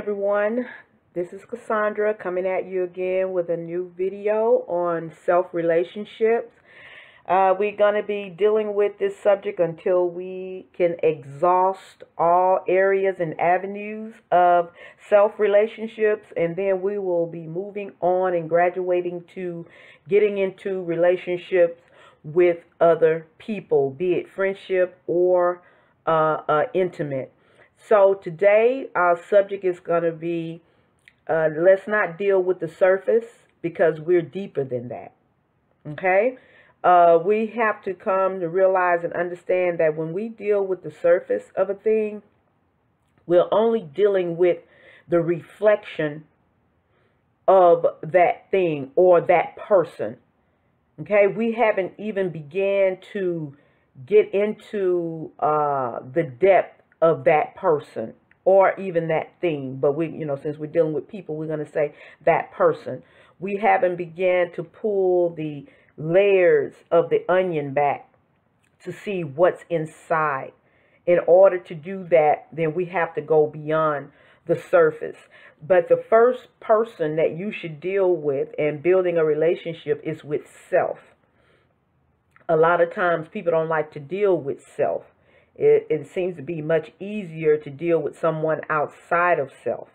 everyone. This is Cassandra coming at you again with a new video on self-relationships. We're going to be dealing with this subject until we can exhaust all areas and avenues of self-relationships, and then we will be moving on and graduating to getting into relationships with other people, be it friendship or intimate. So today our subject is going to be let's not deal with the surface because we're deeper than that. Okay? We have to come to realize and understand that when we deal with the surface of a thing, we're only dealing with the reflection of that thing or that person. Okay? We haven't even began to get into the depth of that person or even that thing. But since we're dealing with people, we're going to say that person. We haven't began to pull the layers of the onion back to see what's inside. In order to do that, then we have to go beyond the surface. But the first person that you should deal with in building a relationship is with self. A lot of times people don't like to deal with self. It seems to be much easier to deal with someone outside of self.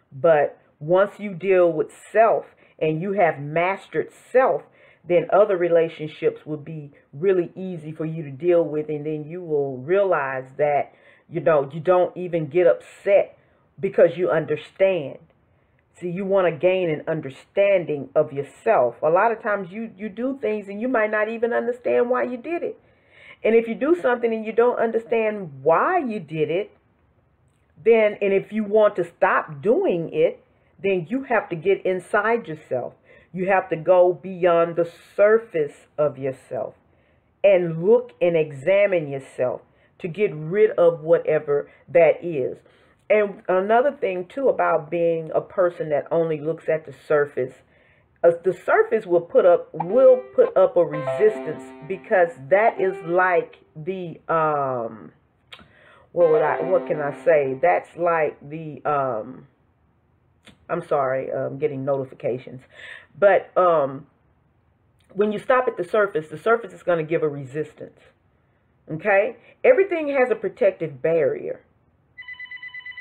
But once you deal with self and you have mastered self, then other relationships will be really easy for you to deal with. And then you will realize that, you don't even get upset because you understand. See, you want to gain an understanding of yourself. A lot of times you do things and you might not even understand why you did it. And if you do something and you don't understand why you did it, and if you want to stop doing it, then you have to get inside yourself. You have to go beyond the surface of yourself and look and examine yourself to get rid of whatever that is. And another thing, too, about being a person that only looks at the surface, the surface will put up a resistance, because that is like the what can I say? That's like the I'm sorry, I'm getting notifications. But when you stop at the surface is going to give a resistance. Okay? Everything has a protective barrier.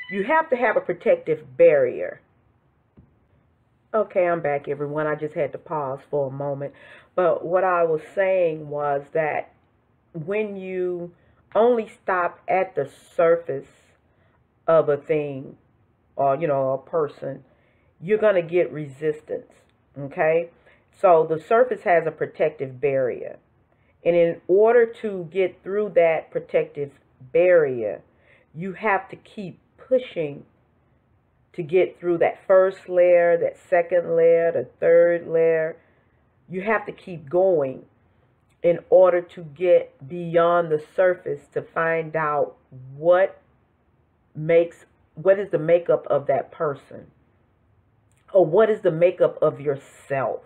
You have to have a protective barrier. Okay, I'm back, everyone. I just had to pause for a moment. But what I was saying was that when you only stop at the surface of a thing or, a person, you're going to get resistance. Okay? So the surface has a protective barrier. And in order to get through that protective barrier, you have to keep pushing to get through that first layer, that second layer, the third layer. You have to keep going in order to get beyond the surface to find out what is the makeup of that person, or what is the makeup of yourself.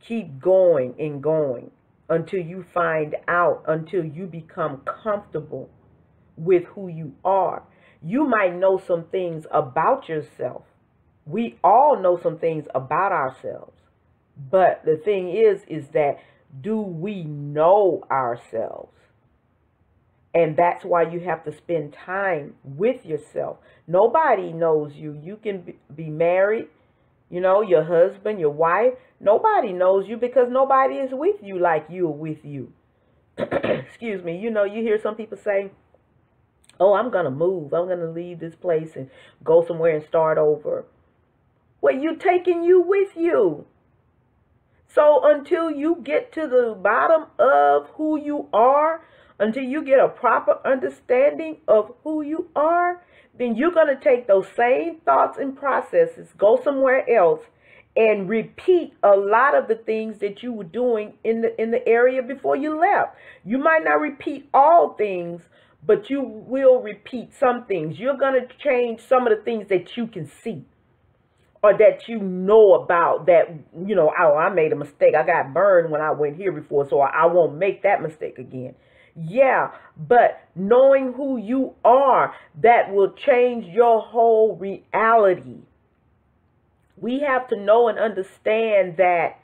Keep going and going until you find out, until you become comfortable with who you are. You might know some things about yourself. We all know some things about ourselves. But the thing is that do we know ourselves? And that's why you have to spend time with yourself. Nobody knows you. You can be married, your husband, your wife. Nobody knows you because nobody is with you like you're with you. Excuse me. You hear some people say, oh, I'm going to move. I'm going to leave this place and go somewhere and start over. Well, you're taking you with you. So until you get to the bottom of who you are, until you get a proper understanding of who you are, then you're going to take those same thoughts and processes, go somewhere else, and repeat a lot of the things that you were doing in the area before you left. You might not repeat all things, but you will repeat some things. You're going to change some of the things that you can see or that you know about, that, oh, I made a mistake. I got burned when I went here before, so I won't make that mistake again. Yeah, but knowing who you are, that will change your whole reality. We have to know and understand that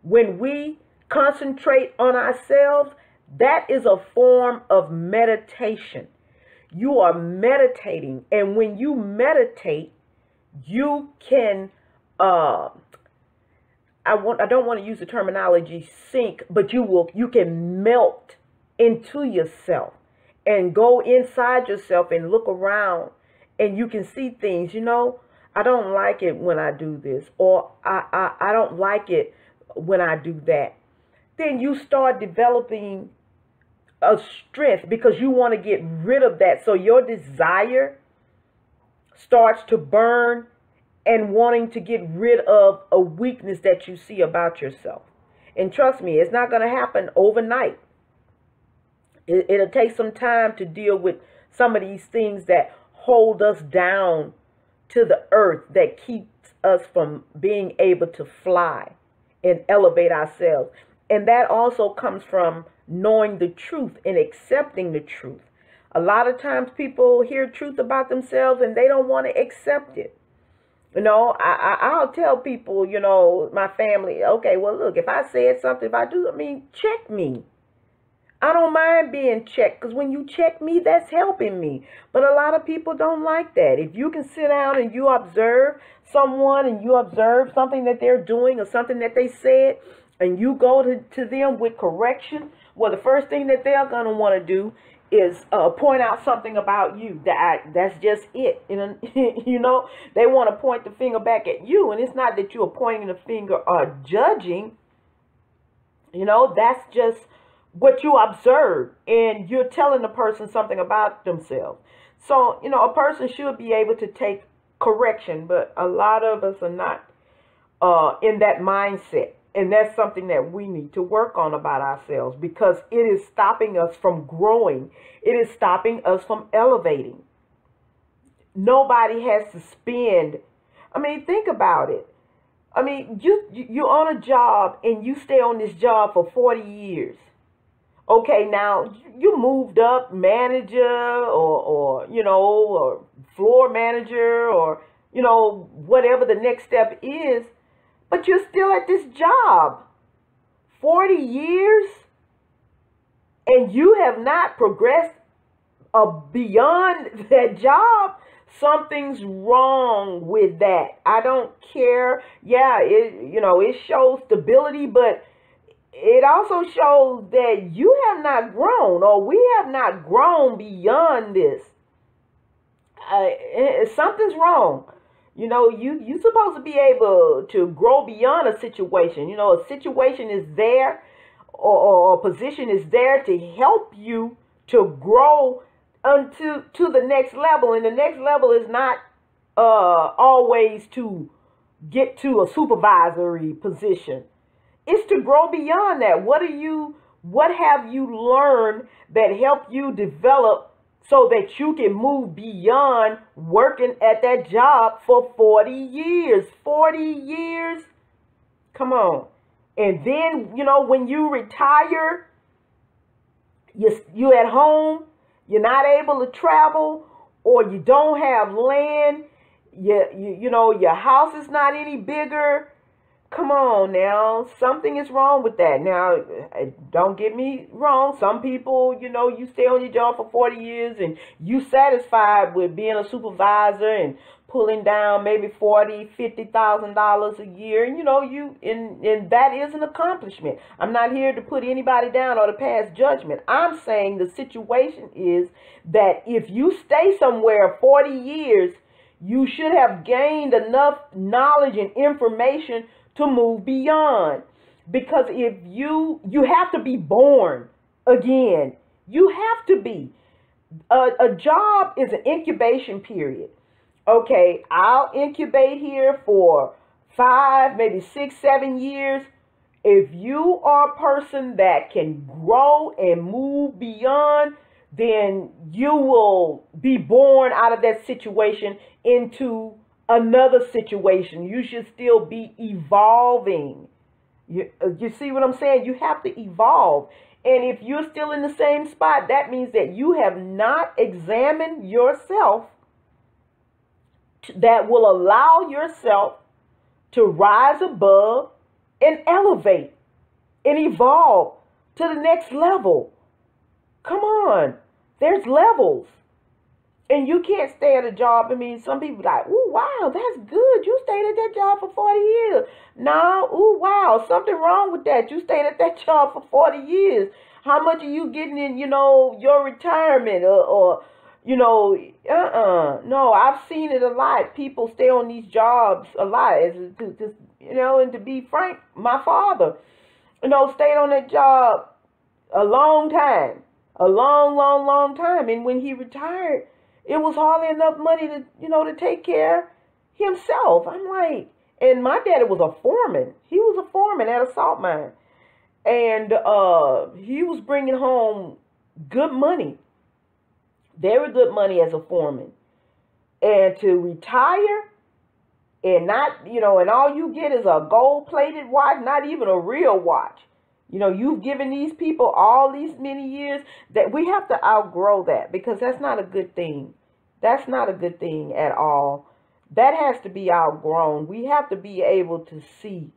when we concentrate on ourselves, that is a form of meditation. You are meditating, and when you meditate, you can uh I don't want to use the terminology sink, but you can melt into yourself and go inside yourself and look around, and you can see things. I don't like it when I do this, or I don't like it when I do that. Then you start developing a strength because you want to get rid of that. So your desire starts to burn and wanting to get rid of a weakness that you see about yourself. And trust me, it's not going to happen overnight. It'll take some time to deal with some of these things that hold us down to the earth, that keeps us from being able to fly and elevate ourselves. And that also comes from knowing the truth and accepting the truth. A lot of times people hear truth about themselves and they don't want to accept it. I'll tell people, my family, okay, well, look, if I said something, check me. I don't mind being checked, because when you check me, that's helping me. But a lot of people don't like that. If you can sit down and you observe someone and you observe something that they're doing or something that they said, and you go to them with correction, well, the first thing that they're going to want to do is point out something about you. That's just it. They want to point the finger back at you, and it's not that you're pointing the finger or judging. That's just what you observe, and you're telling the person something about themselves. So, a person should be able to take correction, but a lot of us are not in that mindset. And that's something that we need to work on about ourselves, because it is stopping us from growing. It is stopping us from elevating. Nobody has to spend. Think about it. You're on a job and you stay on this job for 40 years. Okay, now you moved up manager or floor manager or, whatever the next step is. But you're still at this job 40 years and you have not progressed beyond that job. Something's wrong with that. I don't care. Yeah, it shows stability, but it also shows that you have not grown, or we have not grown beyond this. Something's wrong. You're supposed to be able to grow beyond a situation. A situation is there, or a position is there to help you to grow to the next level. And the next level is not always to get to a supervisory position. It's to grow beyond that. What have you learned that help you develop so that you can move beyond working at that job for 40 years? 40 years? Come on. And then, when you retire, you at home, you're not able to travel, or you don't have land, your house is not any bigger. Come on now, something is wrong with that. Now, don't get me wrong. Some people, you stay on your job for 40 years and you satisfied with being a supervisor and pulling down maybe $40,000-$50,000 a year. And that is an accomplishment. I'm not here to put anybody down or to pass judgment. I'm saying the situation is that if you stay somewhere 40 years, you should have gained enough knowledge and information to move beyond. Because if you have to be born again. You have to be. A job is an incubation period. Okay, I'll incubate here for 5, maybe 6, 7 years. If you are a person that can grow and move beyond, then you will be born out of that situation into another situation. You should still be evolving. You see what I'm saying? You have to evolve. And if you're still in the same spot, that means that you have not examined yourself that will allow yourself to rise above and elevate and evolve to the next level. Come on. There's levels. And you can't stay at a job. I mean, some people like, ooh, wow, that's good. You stayed at that job for 40 years. No, ooh, wow, something wrong with that. You stayed at that job for 40 years. How much are you getting in, your retirement or No, I've seen it a lot. People stay on these jobs a lot. And to be frank, my father, stayed on that job a long time. A long, long, long time. And when he retired, it was hardly enough money to take care of himself. I'm like, and my daddy was a foreman. He was a foreman at a salt mine. And he was bringing home good money. Very good money as a foreman. And to retire and not, and all you get is a gold-plated watch, not even a real watch. You've given these people all these many years, that we have to outgrow that, because that's not a good thing. That's not a good thing at all. That has to be outgrown. We have to be able to see,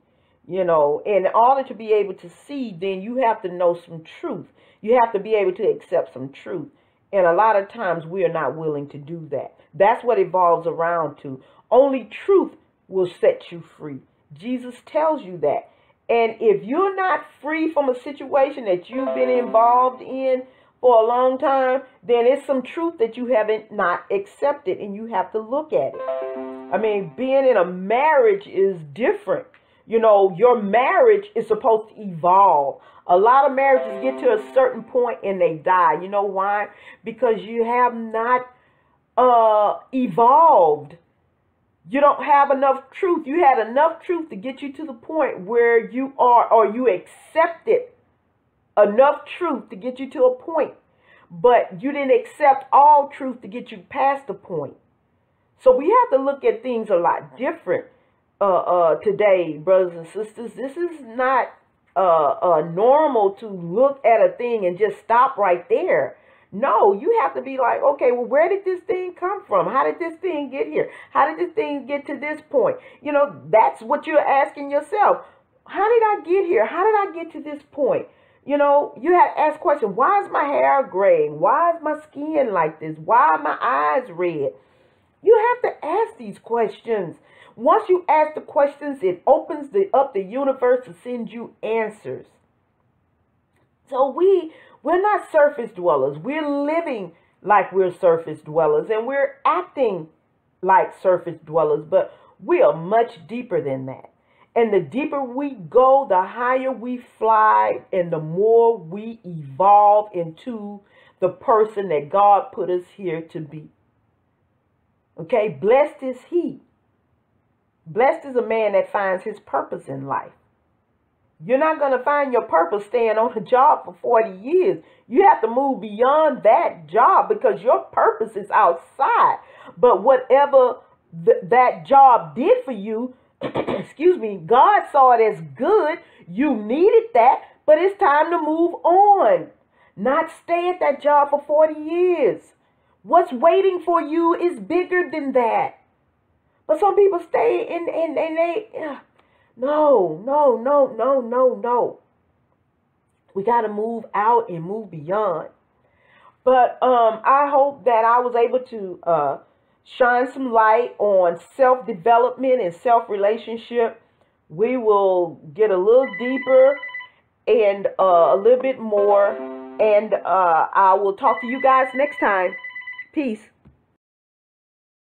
in order to be able to see, then you have to know some truth. You have to be able to accept some truth. And a lot of times we are not willing to do that. That's what it evolves around to. Only truth will set you free. Jesus tells you that. And if you're not free from a situation that you've been involved in for a long time, then it's some truth that you haven't not accepted, and you have to look at it. I mean, being in a marriage is different. Your marriage is supposed to evolve. A lot of marriages get to a certain point and they die. You know why? Because you have not evolved. You don't have enough truth. You had enough truth to get you to the point where you are, or you accepted enough truth to get you to a point, but you didn't accept all truth to get you past the point. So we have to look at things a lot different today, brothers and sisters. This is not normal to look at a thing and just stop right there. No, you have to be like, okay, well, where did this thing come from? How did this thing get here? How did this thing get to this point? That's what you're asking yourself. How did I get here? How did I get to this point? You have to ask questions. Why is my hair gray? Why is my skin like this? Why are my eyes red? You have to ask these questions. Once you ask the questions, it opens up the universe to send you answers. So we're not surface dwellers. We're living like we're surface dwellers, and we're acting like surface dwellers, but we are much deeper than that. And the deeper we go, the higher we fly, and the more we evolve into the person that God put us here to be. Okay, blessed is he. Blessed is a man that finds his purpose in life. You're not going to find your purpose staying on a job for 40 years. You have to move beyond that job, because your purpose is outside. But whatever that job did for you, excuse me, God saw it as good. You needed that, but it's time to move on. Not stay at that job for 40 years. What's waiting for you is bigger than that. But some people stay and they... No. We got to move out and move beyond. But I hope that I was able to shine some light on self-development and self-relationship. We will get a little deeper and a little bit more. And I will talk to you guys next time. Peace.